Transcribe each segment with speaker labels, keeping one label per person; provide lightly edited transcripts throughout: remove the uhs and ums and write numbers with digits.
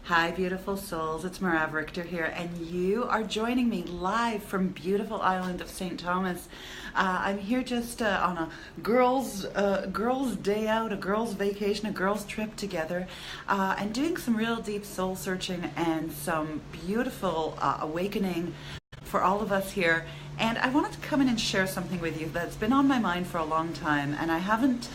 Speaker 1: Hi, beautiful souls. It's Marav Richter here, and you are joining me live from beautiful island of St. Thomas. I'm here just on a girls' day out, a girls' vacation, a girls' trip together, and doing some real deep soul searching and some beautiful awakening for all of us here. And I wanted to come in and share something with you that's been on my mind for a long time, and I haven't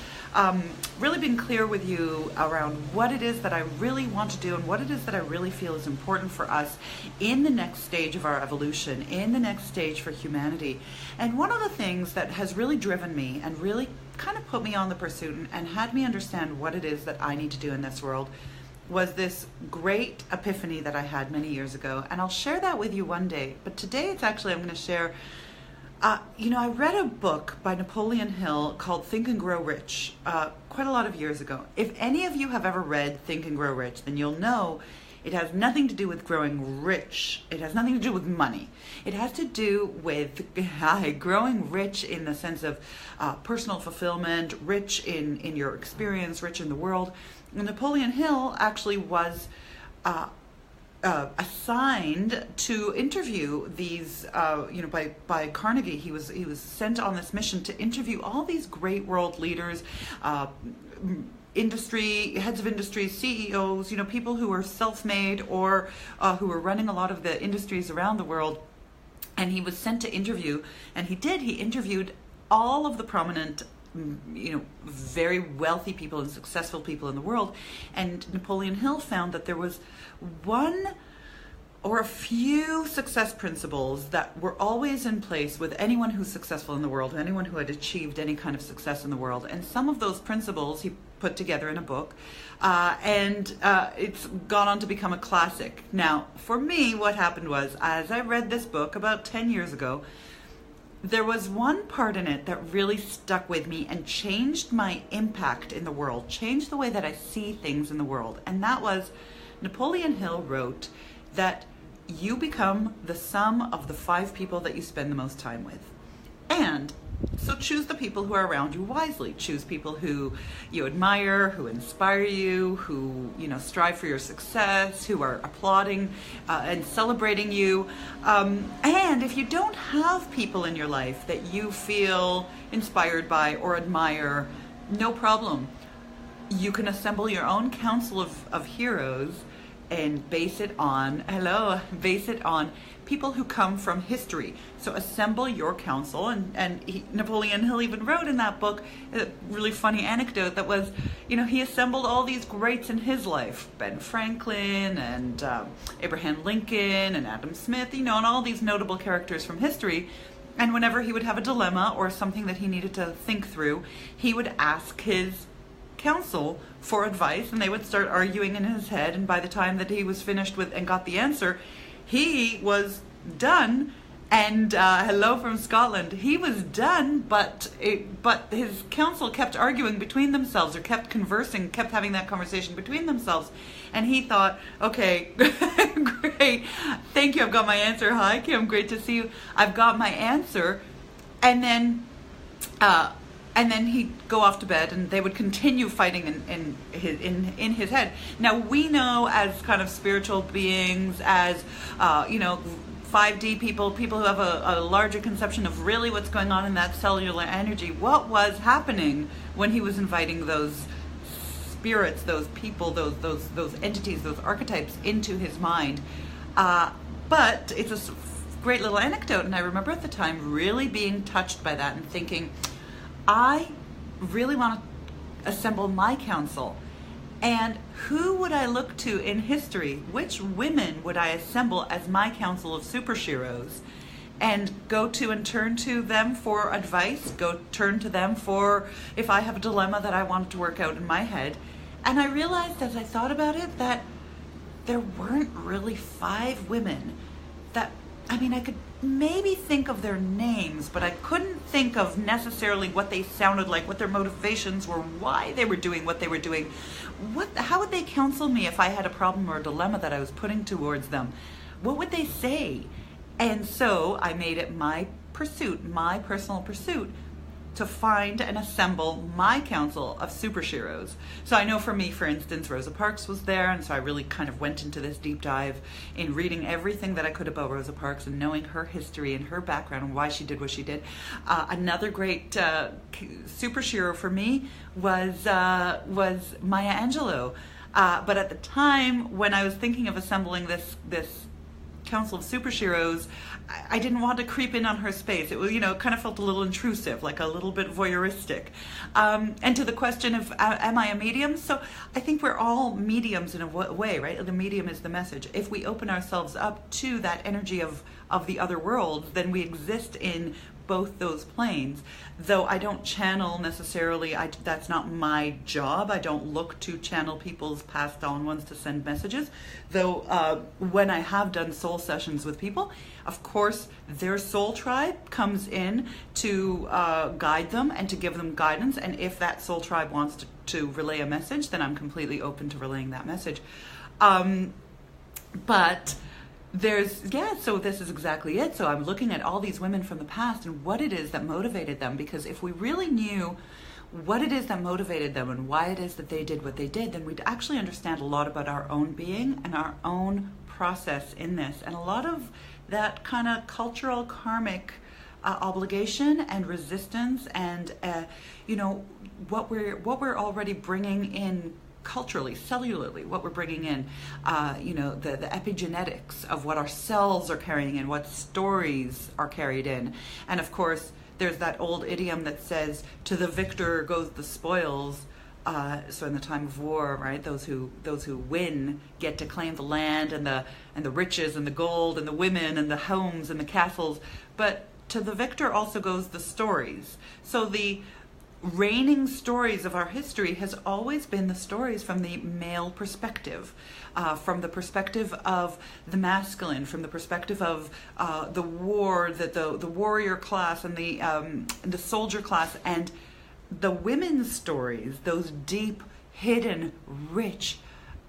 Speaker 1: really been clear with you around what it is that I really want to do and what it is that I really feel is important for us in the next stage of our evolution, in the next stage for humanity. And one of the things that has really driven me and really kind of put me on the pursuit and had me understand what it is that I need to do in this world was this great epiphany that I had many years ago. And I'll share that with you one day. But today I'm going to share I read a book by Napoleon Hill called Think and Grow Rich quite a lot of years ago. If any of you have ever read Think and Grow Rich, then you'll know it has nothing to do with growing rich. It has nothing to do with money. It has to do with growing rich in the sense of personal fulfillment, rich in your experience, rich in the world. And Napoleon Hill actually was assigned to interview these, by Carnegie. He was sent on this mission to interview all these great world leaders, industry heads of industries, CEOs, people who were self-made or who were running a lot of the industries around the world. And he was sent to interview, and he interviewed all of the prominent, very wealthy people and successful people in the world. And Napoleon Hill found that there was one or a few success principles that were always in place with anyone who's successful in the world, anyone who had achieved any kind of success in the world. And some of those principles he put together in a book, and it's gone on to become a classic. Now, for me, what happened was, as I read this book about 10 years ago, there was one part in it that really stuck with me and changed my impact in the world, changed the way that I see things in the world. And that was, Napoleon Hill wrote that you become the sum of the 5 people that you spend the most time with. And so choose the people who are around you wisely. Choose people who you admire, who inspire you, who strive for your success, who are applauding and celebrating you. And if you don't have people in your life that you feel inspired by or admire, no problem. You can assemble your own Council of Heroes and base it on people who come from history. So assemble your council, and Napoleon Hill even wrote in that book a really funny anecdote that was, he assembled all these greats in his life, Ben Franklin and Abraham Lincoln and Adam Smith, and all these notable characters from history. And whenever he would have a dilemma or something that he needed to think through, he would ask his council for advice, and they would start arguing in his head, and by the time that he was finished with and got the answer, he was done. And hello from Scotland. He was done, but his council kept arguing between themselves, or kept conversing, kept having that conversation between themselves. And he thought, okay, great, thank you, I've got my answer. Hi, Kim, great to see you. I've got my answer. And then he'd go off to bed, and they would continue fighting in his head. Now, we know as kind of spiritual beings, as 5D people who have a larger conception of really what's going on in that cellular energy, what was happening when he was inviting those spirits, those people, those entities, those archetypes into his mind. But it's a great little anecdote, and I remember at the time really being touched by that and thinking, I really want to assemble my council. And who would I look to in history? Which women would I assemble as my Council of Super Sheroes? And go to and turn to them for advice, turn to them for if I have a dilemma that I wanted to work out in my head. And I realized as I thought about it that there weren't really 5 women that, I could maybe think of their names, but I couldn't think of necessarily what they sounded like, what their motivations were, why they were doing what they were doing. How would they counsel me if I had a problem or a dilemma that I was putting towards them? What would they say? And so I made it my pursuit, my personal pursuit, to find and assemble my council of super sheroes. So I know for me, for instance, Rosa Parks was there, and so I really kind of went into this deep dive in reading everything that I could about Rosa Parks and knowing her history and her background and why she did what she did. Another great super shero for me was Maya Angelou. But at the time when I was thinking of assembling this Council of Super Sheroes, I didn't want to creep in on her space. It was, it kind of felt a little intrusive, like a little bit voyeuristic. And to the question of, am I a medium? So I think we're all mediums in a way, right? The medium is the message. If we open ourselves up to that energy of the other world, then we exist in both those planes. Though I don't channel necessarily, that's not my job. I don't look to channel people's passed on ones to send messages. Though when I have done soul sessions with people, of course, their soul tribe comes in to guide them and to give them guidance. And if that soul tribe wants to relay a message, then I'm completely open to relaying that message. But so this is exactly it. So I'm looking at all these women from the past and what it is that motivated them, because if we really knew what it is that motivated them and why it is that they did what they did, then we'd actually understand a lot about our own being and our own process in this. And a lot of that kind of cultural karmic obligation and resistance and what we're already bringing in culturally, cellularly, what we're bringing in, the epigenetics of what our cells are carrying in, what stories are carried in. And of course, there's that old idiom that says, to the victor goes the spoils. So in the time of war, right, those who win get to claim the land and the riches and the gold and the women and the homes and the castles. But to the victor also goes the stories. So the reigning stories of our history has always been the stories from the male perspective, from the perspective of the masculine, from the perspective of the war, the warrior class and the soldier class. And the women's stories, those deep, hidden, rich,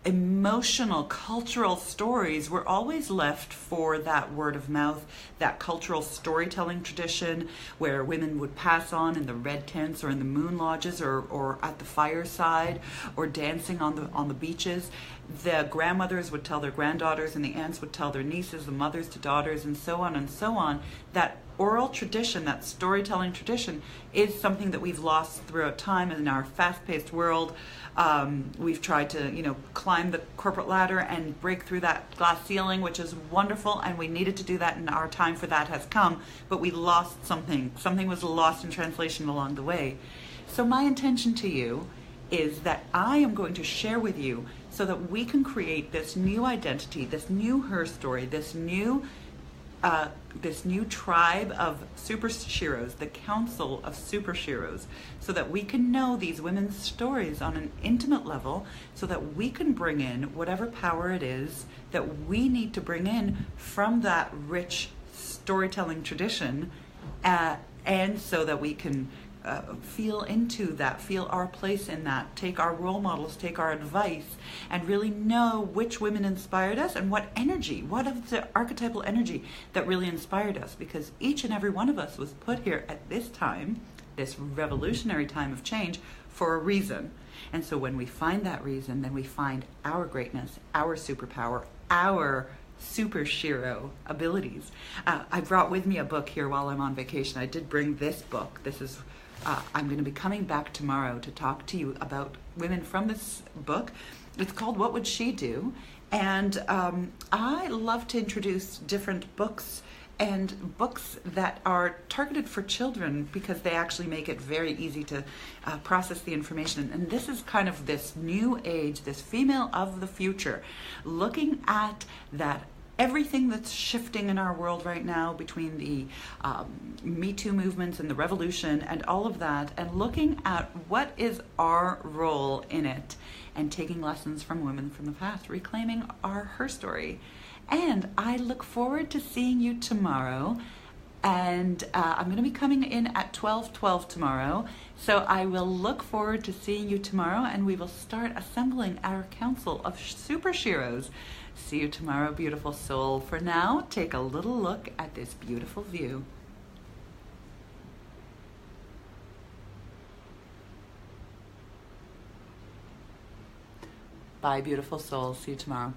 Speaker 1: emotional, cultural stories, were always left for that word of mouth, that cultural storytelling tradition where women would pass on in the red tents or in the moon lodges or at the fireside or dancing on the beaches. The grandmothers would tell their granddaughters and the aunts would tell their nieces, the mothers to daughters, and so on and so on. That oral tradition, that storytelling tradition, is something that we've lost throughout time in our fast-paced world. We've tried to, climb the corporate ladder and break through that glass ceiling, which is wonderful, and we needed to do that, and our time for that has come, but we lost something. Something was lost in translation along the way. So my intention to you is that I am going to share with you so that we can create this new identity, this new her story, this new tribe of super sheroes, the Council of Super Sheroes, so that we can know these women's stories on an intimate level, so that we can bring in whatever power it is that we need to bring in from that rich storytelling tradition, and so that we can feel into that, feel our place in that, take our role models, take our advice, and really know which women inspired us and what energy, what of the archetypal energy that really inspired us, because each and every one of us was put here at this time, this revolutionary time of change, for a reason. And so when we find that reason, then we find our greatness, our superpower, our super shero abilities. I brought with me a book here while I'm on vacation. I did bring this book. This is I'm going to be coming back tomorrow to talk to you about women from this book. It's called What Would She Do? And I love to introduce different books and books that are targeted for children because they actually make it very easy to process the information. And this is kind of this new age, this female of the future, looking at that everything that's shifting in our world right now between the Me Too movements and the revolution and all of that, and looking at what is our role in it and taking lessons from women from the past, reclaiming her story. And I look forward to seeing you tomorrow. And I'm going to be coming in at 12:12 tomorrow. So I will look forward to seeing you tomorrow, and we will start assembling our Council of Super Sheroes. See you tomorrow, beautiful soul. For now, take a little look at this beautiful view. Bye, beautiful souls. See you tomorrow.